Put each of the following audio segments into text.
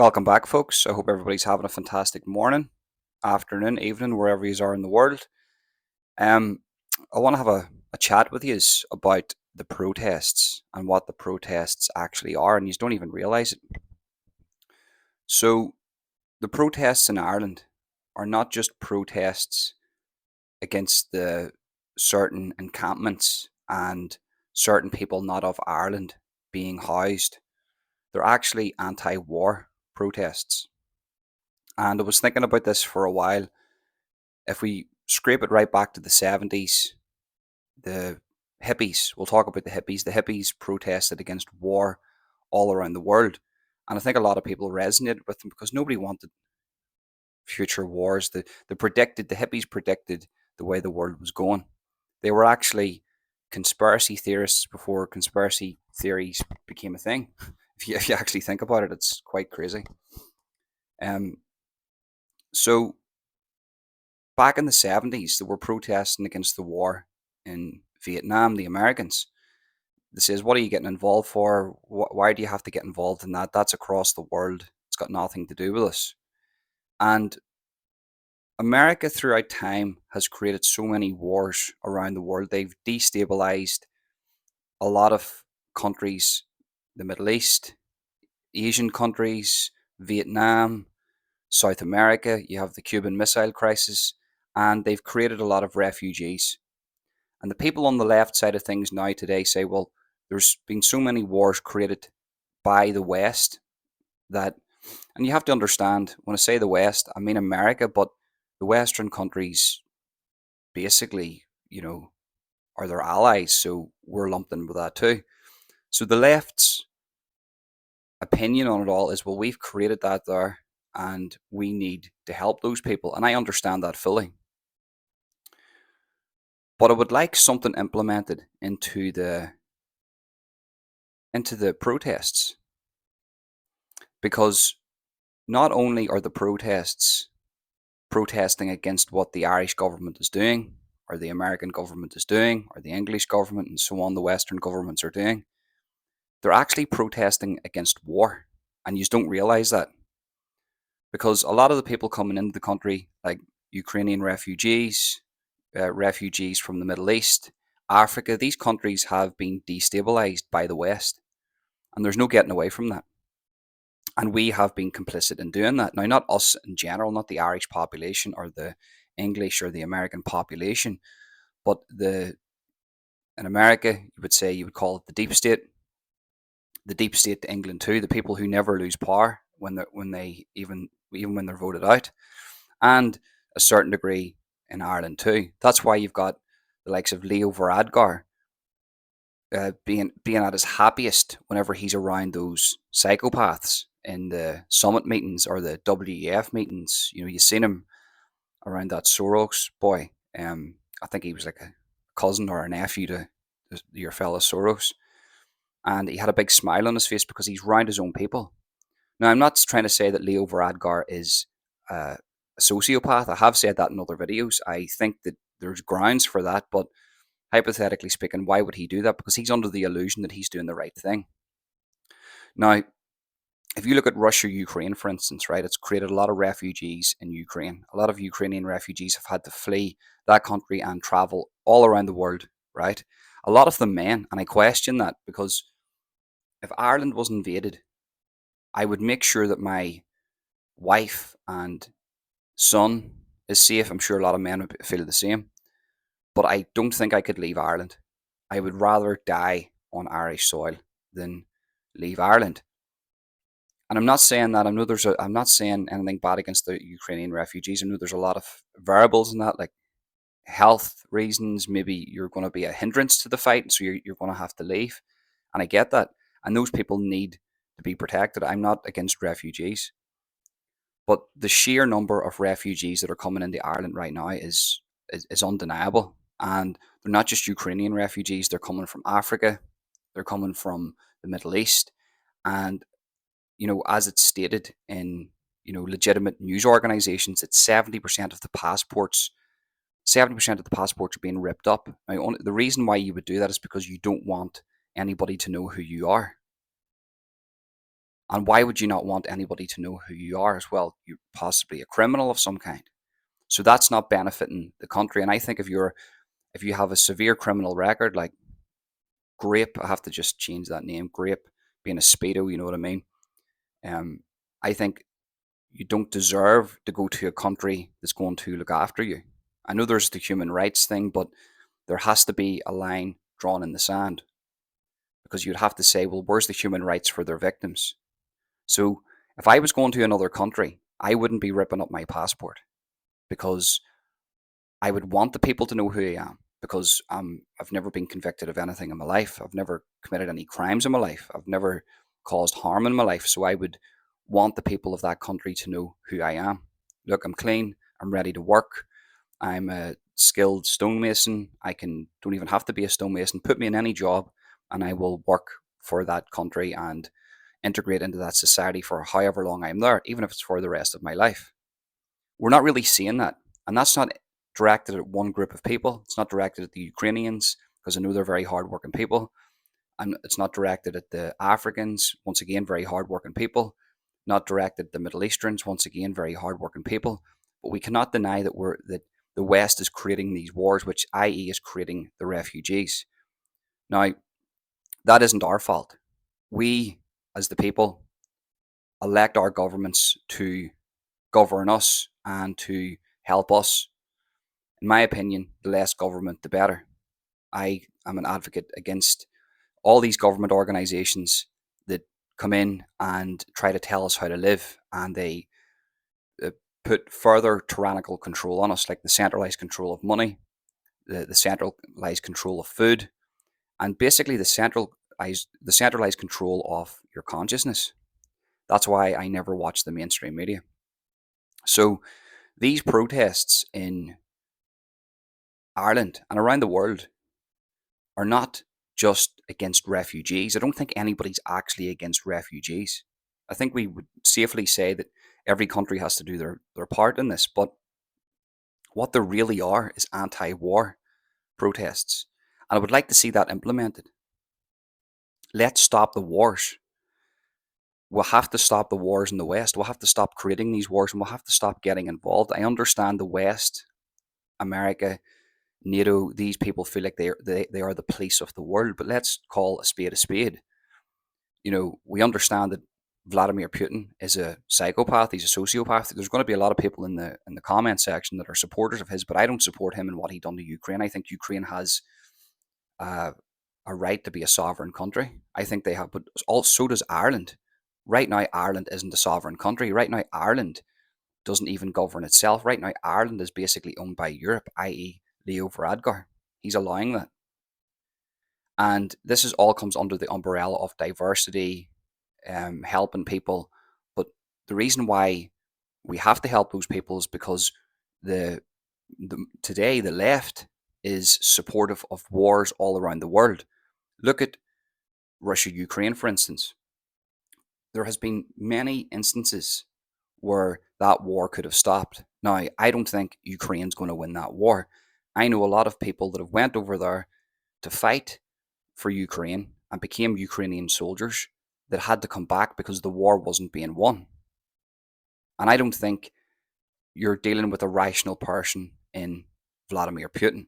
Welcome back, folks. I hope everybody's having a fantastic morning, afternoon, evening, wherever you are in the world. Um, I want to have a chat with you about the protests and what the protests actually are, and you don't even realize it. So, the protests in Ireland are not just protests against the certain encampments and certain people not of Ireland being housed. They're actually anti-war protests. And I was thinking about this for a while. If we scrape it right back to the 70s, the hippies, we'll talk about the hippies protested against war all around the world. And I think a lot of people resonated with them because nobody wanted future wars. The hippies predicted the way the world was going. They were actually conspiracy theorists before conspiracy theories became a thing. If you actually think about it, it's quite crazy. Um, so back in the 70s, they were protesting against the war in Vietnam, the Americans. This is, what are you getting involved for? Why do you have to get involved in that? That's across the world. It's got nothing to do with us. And America, throughout time, has created so many wars around the world. They've destabilized a lot of countries, the Middle East, Asian countries, Vietnam, South America. You have the Cuban Missile Crisis, and they've created a lot of refugees. And the people on the left side of things now today say, well, there's been so many wars created by the West that, and you have to understand, when I say the West, I mean America, but the Western countries basically, are their allies. So we're lumped in with that too. So the left's opinion on it all is, well, we've created that there and we need to help those people. And I understand that fully. But I would like something implemented into the protests, because not only are the protests protesting against what the Irish government is doing, or the American government is doing, or the English government, and so on, the Western governments are doing, they're actually protesting against war. And you don't realize that, because a lot of the people coming into the country, like Ukrainian refugees from the Middle East, Africa, these countries have been destabilized by the West, and there's no getting away from that. And we have been complicit in doing that. Now, not us in general, not the Irish population or the English or the American population, but in America, you would call it the deep state to England too, the people who never lose power even when they're voted out, and a certain degree in Ireland too. That's why you've got the likes of Leo Varadkar being at his happiest whenever he's around those psychopaths in the summit meetings or the WEF meetings. You seen him around that Soros boy. I think he was like a cousin or a nephew to your fellow Soros, and he had a big smile on his face because he's around his own people. Now, I'm not trying to say that Leo Varadkar is a sociopath. I have said that in other videos. I think that there's grounds for that, but hypothetically speaking, why would he do that? Because he's under the illusion that he's doing the right thing. Now, if you look at Russia, Ukraine, for instance, right, it's created a lot of refugees in Ukraine. A lot of Ukrainian refugees have had to flee that country and travel all around the world, right? A lot of them men, and I question that, because if Ireland was invaded, I would make sure that my wife and son is safe. I'm sure a lot of men would feel the same, but I don't think I could leave Ireland. I would rather die on Irish soil than leave Ireland. And I'm not saying that. I'm not saying anything bad against the Ukrainian refugees. I know there's a lot of variables in that, like health reasons. Maybe you're going to be a hindrance to the fight, so you're going to have to leave. And I get that. And those people need to be protected. I'm not against refugees. But the sheer number of refugees that are coming into Ireland right now is undeniable. And they're not just Ukrainian refugees, they're coming from Africa, they're coming from the Middle East. And, as it's stated in, legitimate news organizations, that 70% of the passports are being ripped up. Now, the reason why you would do that is because you don't want anybody to know who you are. And why would you not want anybody to know who you are as well? You're possibly a criminal of some kind. So that's not benefiting the country. And I think if you have a severe criminal record, like Grape, I have to just change that name, Grape, being a speedo, you know what I mean? Um, I think you don't deserve to go to a country that's going to look after you. I know there's the human rights thing, but there has to be a line drawn in the sand, because you'd have to say, well, where's the human rights for their victims? So if I was going to another country, I wouldn't be ripping up my passport, because I would want the people to know who I am, because I've never been convicted of anything in my life. I've never committed any crimes in my life. I've never caused harm in my life. So I would want the people of that country to know who I am. Look, I'm clean. I'm ready to work. I'm a skilled stonemason. Don't even have to be a stonemason. Put me in any job and I will work for that country and integrate into that society for however long I'm there, even if it's for the rest of my life. We're not really seeing that. And that's not directed at one group of people. It's not directed at the Ukrainians, because I know they're very hardworking people. And it's not directed at the Africans, once again, very hardworking people. Not directed at the Middle Easterns, once again, very hardworking people. But we cannot deny that the West is creating these wars, which i.e. is creating the refugees. Now, that isn't our fault. We, as the people, elect our governments to govern us and to help us. In my opinion, the less government, the better. I am an advocate against all these government organizations that come in and try to tell us how to live, and they uh, put further tyrannical control on us, like the centralized control of money, the centralized control of food, and basically the centralized control of your consciousness. That's why I never watch the mainstream media. So these protests in Ireland and around the world are not just against refugees. I don't think anybody's actually against refugees. I think we would safely say that every country has to do their part in this. But what there really are is anti war protests. And I would like to see that implemented. Let's stop the wars. We'll have to stop the wars in the West. We'll have to stop creating these wars, and we'll have to stop getting involved. I understand the West, America, NATO, these people feel like they are the police of the world, but let's call a spade a spade. We understand that Vladimir Putin is a psychopath. He's a sociopath. There's going to be a lot of people in the comment section that are supporters of his, but I don't support him in what he done to Ukraine. I think Ukraine has uh, a right to be a sovereign country. I think they have, but also does Ireland. Right now, Ireland isn't a sovereign country. Right now, Ireland doesn't even govern itself. Right now, Ireland is basically owned by Europe, i.e., Leo Varadkar. He's allowing that. And this is all comes under the umbrella of diversity, helping people. But the reason why we have to help those people is because today the left is supportive of wars all around the world. Look at Russia, Ukraine, for instance. There has been many instances where that war could have stopped. Now, I don't think Ukraine's going to win that war. I know a lot of people that have went over there to fight for Ukraine and became Ukrainian soldiers that had to come back because the war wasn't being won. And I don't think you're dealing with a rational person in Vladimir Putin.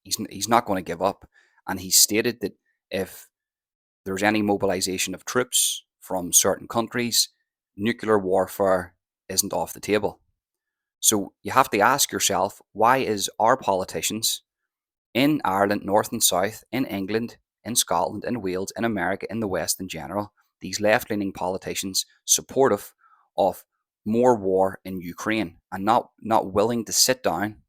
He's not going to give up. And he stated that if there's any mobilization of troops from certain countries, nuclear warfare isn't off the table. So you have to ask yourself, why is our politicians in Ireland, North and South, in England, in Scotland, in Wales, in America, in the West in general, these left-leaning politicians supportive of more war in Ukraine and not willing to sit down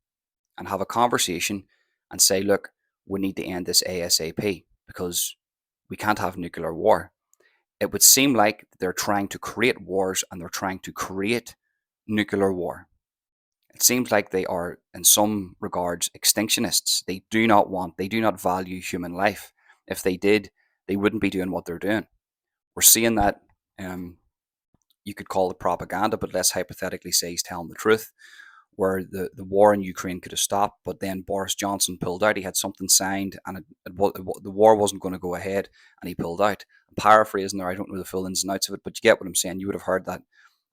and have a conversation and say, look, we need to end this ASAP because we can't have nuclear war. It would seem like they're trying to create wars and they're trying to create nuclear war. It seems like they are, in some regards, extinctionists. They do not value human life. If they did, they wouldn't be doing what they're doing. We're seeing that, you could call it propaganda, but let's hypothetically say he's telling the truth. where the war in Ukraine could have stopped, but then Boris Johnson pulled out. He had something signed, and the war wasn't going to go ahead, and he pulled out. I'm paraphrasing there. I don't know the full ins and outs of it, but you get what I'm saying. You would have heard that.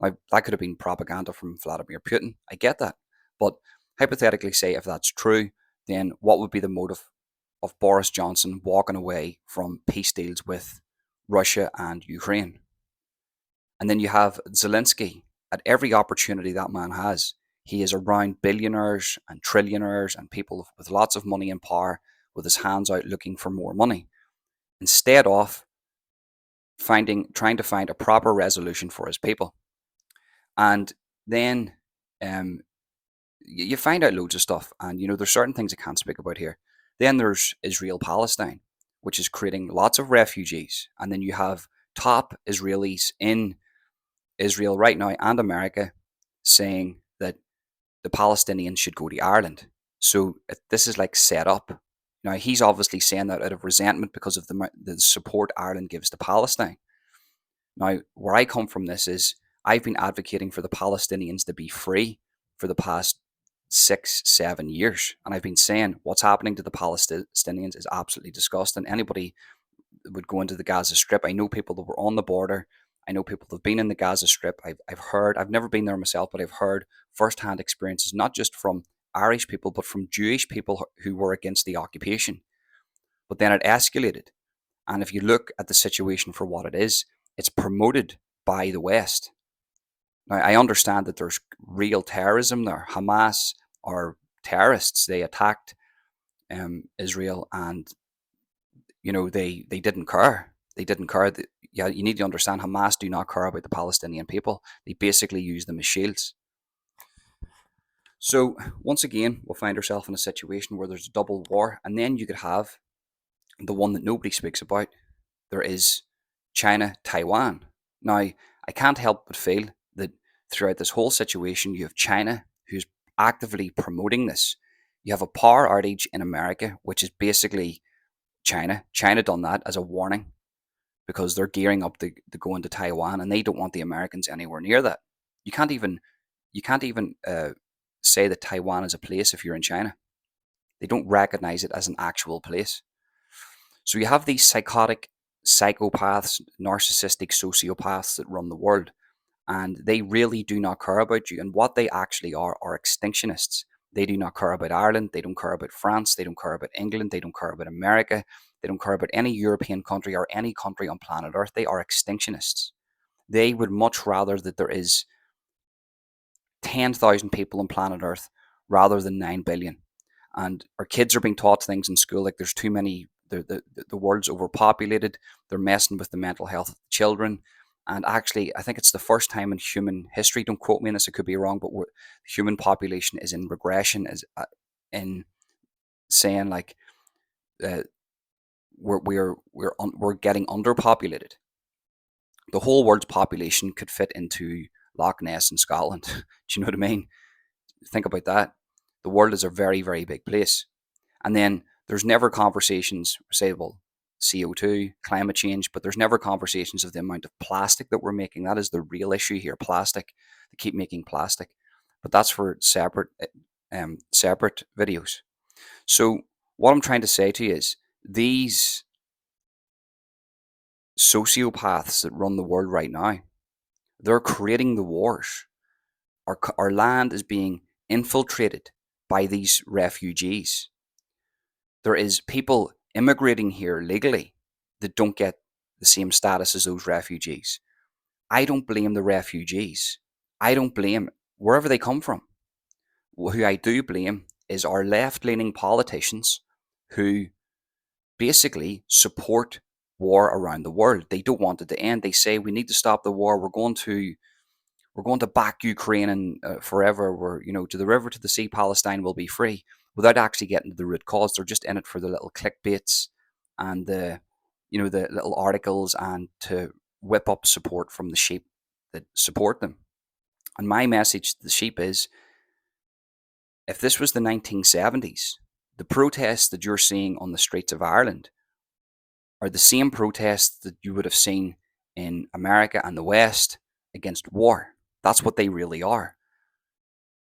Like, that could have been propaganda from Vladimir Putin. I get that. But hypothetically, say if that's true, then what would be the motive of Boris Johnson walking away from peace deals with Russia and Ukraine? And then you have Zelensky. At every opportunity that man has, he is around billionaires and trillionaires and people with lots of money and power with his hands out looking for more money, instead of trying to find a proper resolution for his people. And then um, you find out loads of stuff, and there's certain things I can't speak about here. Then there's Israel Palestine, which is creating lots of refugees, and then you have top Israelis in Israel right now and America saying that the Palestinians should go to Ireland. So this is like set up. Now he's obviously saying that out of resentment because of the support Ireland gives to Palestine. Now, where I come from this is I've been advocating for the Palestinians to be free for the past 6, 7 years. And I've been saying what's happening to the Palestinians is absolutely disgusting. Anybody that would go into the Gaza Strip, I know people that were on the border. I know people that have been in the Gaza Strip. I've heard, I've never been there myself, but I've heard firsthand experiences, not just from Irish people, but from Jewish people who were against the occupation. But then it escalated. And if you look at the situation for what it is, it's promoted by the West. Now, I understand that there's real terrorism there. Hamas are terrorists. They attacked Israel, and they didn't care. They didn't care. Yeah, you need to understand, Hamas do not care about the Palestinian people. They basically use them as shields. So once again, we'll find ourselves in a situation where there's a double war, and then you could have the one that nobody speaks about. There is China, Taiwan. Now, I can't help but feel that throughout this whole situation, you have China, who's actively promoting this. You have a power outage in America, which is basically China. China done that as a warning because they're gearing up to go into Taiwan, and they don't want the Americans anywhere near that. You can't even say that Taiwan is a place if you're in China. They don't recognize it as an actual place. So you have these psychotic psychopaths, narcissistic sociopaths that run the world, and they really do not care about you. And what they actually are extinctionists. They do not care about Ireland. They don't care about France. They don't care about England. They don't care about America. They don't care about any European country or any country on planet Earth. They are extinctionists. They would much rather that there is 10,000 people on planet Earth rather than 9 billion. And our kids are being taught things in school like there's too many, the world's overpopulated. They're messing with the mental health of the children. And actually, I think it's the first time in human history, don't quote me on this, I could be wrong, but the human population is in regression, is in saying like we're getting underpopulated. The whole world's population could fit into Loch Ness in Scotland. Do you know what I mean? Think about that. The world is a very, very big place. And then there's never conversations, say, well, CO2, climate change, but there's never conversations of the amount of plastic that we're making. That is the real issue here, plastic. They keep making plastic. But that's for separate videos. So what I'm trying to say to you is these sociopaths that run the world right now, they're creating the wars. Our land is being infiltrated by these refugees. There is people immigrating here legally that don't get the same status as those refugees. I don't blame the refugees. I don't blame wherever they come from. Who I do blame is our left-leaning politicians who basically support war around the world. They don't want it to end. They say we need to stop the war. We're going to back Ukraine and forever. We're to the river, to the sea, Palestine will be free, without actually getting to the root cause. They're just in it for the little clickbaits and the little articles, and to whip up support from the sheep that support them. And my message to the sheep is, if this was the 1970s, the protests that you're seeing on the streets of Ireland are the same protests that you would have seen in America and the West against war. That's what they really are.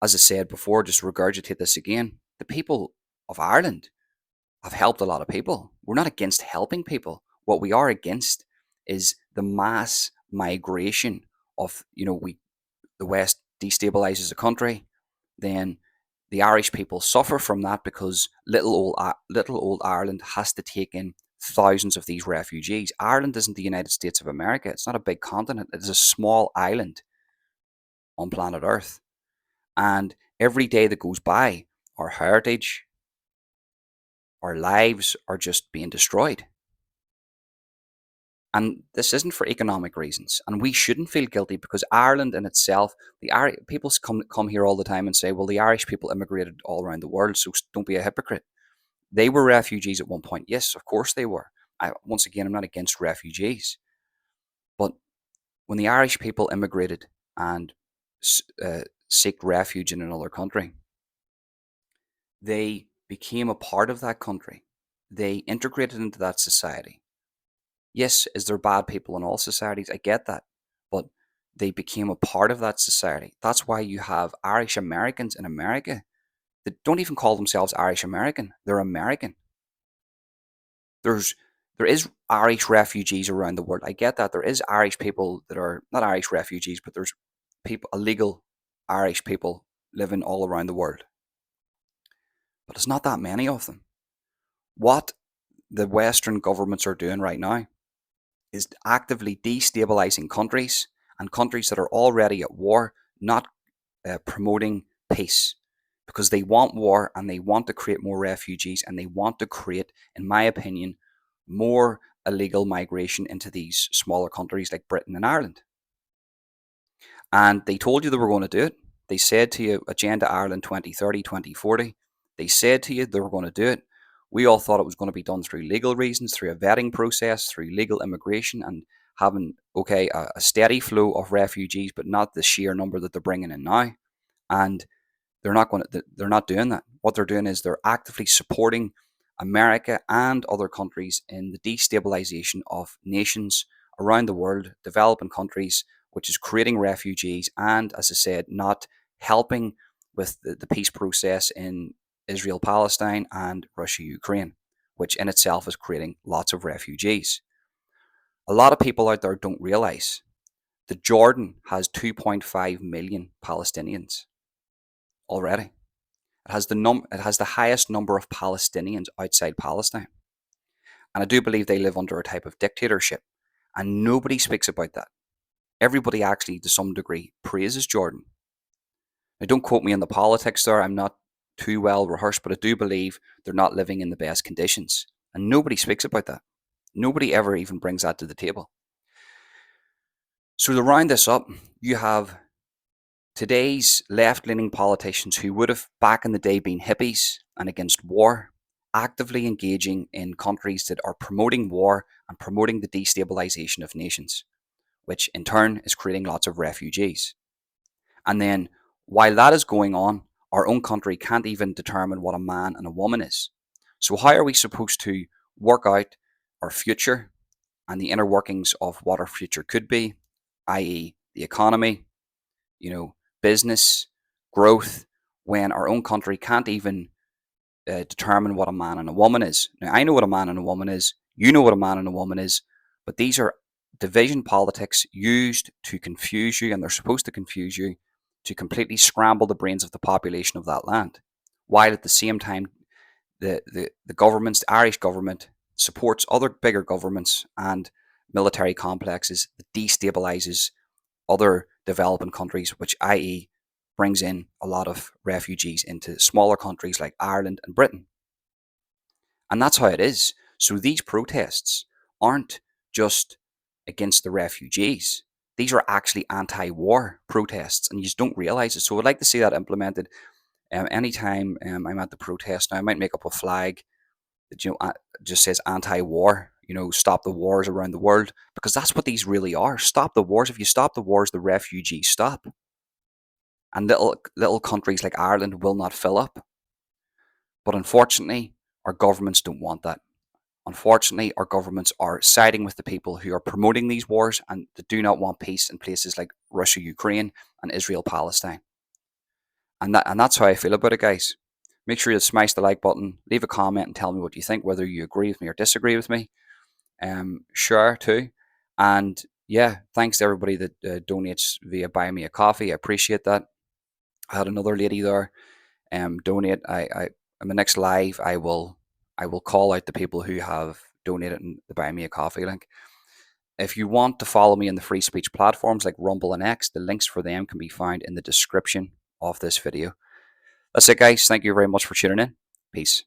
as I said before, just regurgitate this again, the people of Ireland have helped a lot of people. We're not against helping people. What we are against is the mass migration of, the West destabilizes the country, then the Irish people suffer from that because little old Ireland has to take in thousands of these refugees. Ireland isn't the United States of America. It's not a big continent. It is a small island on planet Earth. And every day that goes by, our heritage, our lives are just being destroyed. And this isn't for economic reasons. And we shouldn't feel guilty because Ireland in itself, people come here all the time and say, well, the Irish people immigrated all around the world, so don't be a hypocrite. They were refugees at one point. Yes, of course they were. Once again, I'm not against refugees. But when the Irish people immigrated and sought refuge in another country, they became a part of that country. They integrated into that society. Yes, is there bad people in all societies? I get that. But they became a part of that society. That's why you have Irish Americans in America that don't even call themselves Irish American. They're American. There is Irish refugees around the world. I get that. There is Irish people that are not Irish refugees, but there's illegal Irish people living all around the world. But it's not that many of them. What the Western governments are doing right now is actively destabilizing countries and countries that are already at war, not promoting peace, because they want war and they want to create more refugees and they want to create, in my opinion, more illegal migration into these smaller countries like Britain and Ireland. And they told you they were going to do it. They said to you, Agenda Ireland 2030, 2040. They said to you they were going to do it. We all thought it was going to be done through legal reasons, through a vetting process, through legal immigration, and having, a steady flow of refugees, but not the sheer number that they're bringing in now. And they're not doing that. What they're doing is they're actively supporting America and other countries in the destabilization of nations around the world, developing countries, which is creating refugees and, as I said, not helping with the peace process in Israel, Palestine, and Russia, Ukraine, which in itself is creating lots of refugees. A lot of people out there don't realize that Jordan has 2.5 million Palestinians already. It has the highest number of Palestinians outside Palestine. And I do believe they live under a type of dictatorship. And nobody speaks about that. Everybody actually, to some degree, praises Jordan. Now, don't quote me on the politics there. I'm not too well rehearsed, but I do believe they're not living in the best conditions. And nobody speaks about that. Nobody ever even brings that to the table. So to round this up, you have today's left-leaning politicians who would have back in the day been hippies and against war, actively engaging in countries that are promoting war and promoting the destabilization of nations, which in turn is creating lots of refugees. And then while that is going on, our own country can't even determine what a man and a woman is. So how are we supposed to work out our future and the inner workings of what our future could be, i.e. the economy, business, growth, when our own country can't even determine what a man and a woman is? Now, I know what a man and a woman is. You know what a man and a woman is. But these are division politics used to confuse you, and they're supposed to confuse you to completely scramble the brains of the population of that land. While at the same time, the governments, the Irish government, supports other bigger governments and military complexes that destabilizes other developing countries, which i.e. brings in a lot of refugees into smaller countries like Ireland and Britain. And that's how it is. So these protests aren't just against the refugees. These are actually anti-war protests, and you just don't realize it. So I'd like to see that implemented. Anytime I'm at the protest now, I might make up a flag that just says anti-war. Stop the wars around the world, because that's what these really are. Stop the wars. If you stop the wars, the refugees stop, and little countries like Ireland will not fill up. But unfortunately, our governments don't want that. Unfortunately, our governments are siding with the people who are promoting these wars and that do not want peace in places like Russia, Ukraine, and Israel, Palestine. And that's how I feel about it, guys. Make sure you smash the like button, leave a comment, and tell me what you think, whether you agree with me or disagree with me. Share too, and yeah, thanks to everybody that donates via Buy Me a Coffee. I appreciate that. I had another lady there donate. In the next live, I will call out the people who have donated in the Buy Me a Coffee link. If you want to follow me on the free speech platforms like Rumble and X, the links for them can be found in the description of this video. That's it, guys. Thank you very much for tuning in. Peace.